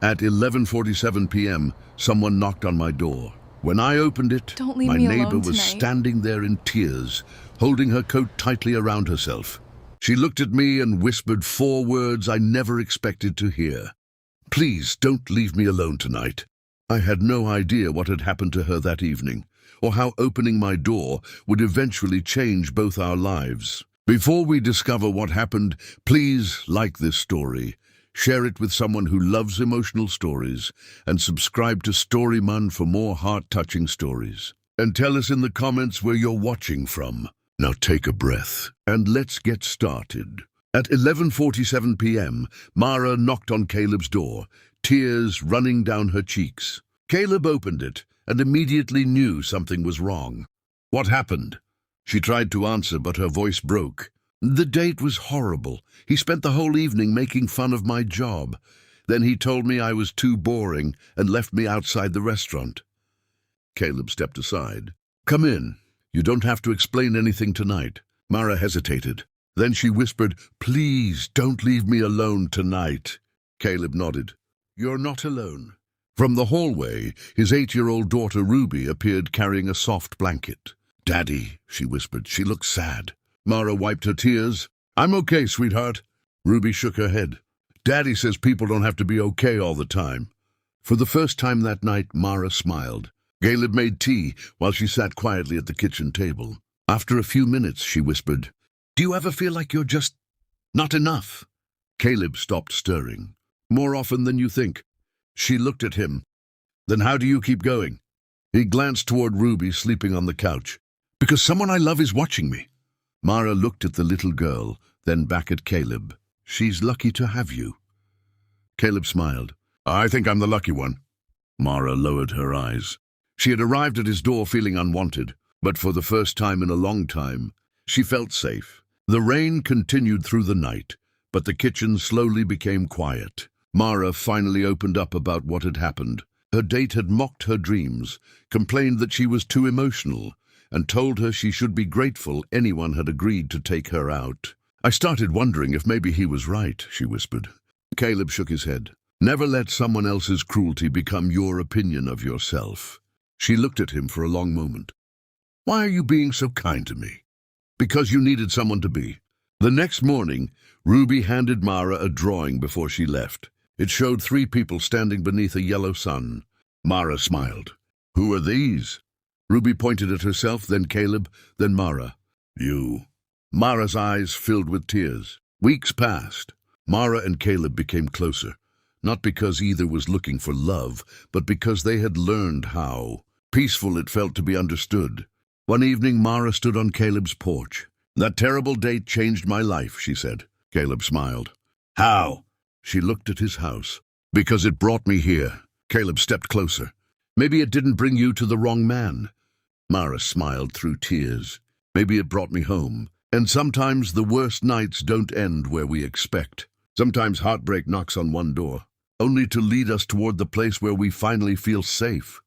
At 11:47 p.m., someone knocked on my door. When I opened it, Don't leave my me neighbor alone was tonight. standing there in tears, holding her coat tightly around herself. She looked at me and whispered 4 words I never expected to hear. "Please don't leave me alone tonight." I had no idea what had happened to her that evening, or how opening my door would eventually change both our lives. Before we discover what happened, please like this story, share it with someone who loves emotional stories, and subscribe to StoryMun for more heart-touching stories. And tell us in the comments where you're watching from. Now take a breath, and let's get started. At 11:47 p.m., Mara knocked on Caleb's door, tears running down her cheeks. Caleb opened it and immediately knew something was wrong. "What happened?" She tried to answer, but her voice broke. "The date was horrible. He spent the whole evening making fun of my job. Then he told me I was too boring and left me outside the restaurant." Caleb stepped aside. "Come in. You don't have to explain anything tonight." Mara hesitated. Then she whispered, "Please don't leave me alone tonight." Caleb nodded. "You're not alone." From the hallway, his 8-year-old daughter Ruby appeared carrying a soft blanket. "Daddy," she whispered. She looked sad. Mara wiped her tears. "I'm okay, sweetheart." Ruby shook her head. "Daddy says people don't have to be okay all the time." For the first time that night, Mara smiled. Caleb made tea while she sat quietly at the kitchen table. After a few minutes, she whispered, "Do you ever feel like you're just not enough?" Caleb stopped stirring. "More often than you think." She looked at him. "Then how do you keep going?" He glanced toward Ruby sleeping on the couch. "Because someone I love is watching me." Mara looked at the little girl, then back at Caleb. "She's lucky to have you." Caleb smiled. "I think I'm the lucky one." Mara lowered her eyes. She had arrived at his door feeling unwanted, but for the first time in a long time, she felt safe. The rain continued through the night, but the kitchen slowly became quiet. Mara finally opened up about what had happened. Her date had mocked her dreams, complained that she was too emotional, and told her she should be grateful anyone had agreed to take her out. "I started wondering if maybe he was right," she whispered. Caleb shook his head. "Never let someone else's cruelty become your opinion of yourself." She looked at him for a long moment. "Why are you being so kind to me?" "Because you needed someone to be." The next morning, Ruby handed Mara a drawing before she left. It showed 3 people standing beneath a yellow sun. Mara smiled. "Who are these?" Ruby pointed at herself, then Caleb, then Mara. "You." Mara's eyes filled with tears. Weeks passed. Mara and Caleb became closer, not because either was looking for love, but because they had learned how peaceful it felt to be understood. One evening, Mara stood on Caleb's porch. "That terrible date changed my life," she said. Caleb smiled. "How?" She looked at his house. "Because it brought me here." Caleb stepped closer. "Maybe it didn't bring you to the wrong man." Mara smiled through tears. "Maybe it brought me home. And sometimes the worst nights don't end where we expect. Sometimes heartbreak knocks on one door, only to lead us toward the place where we finally feel safe."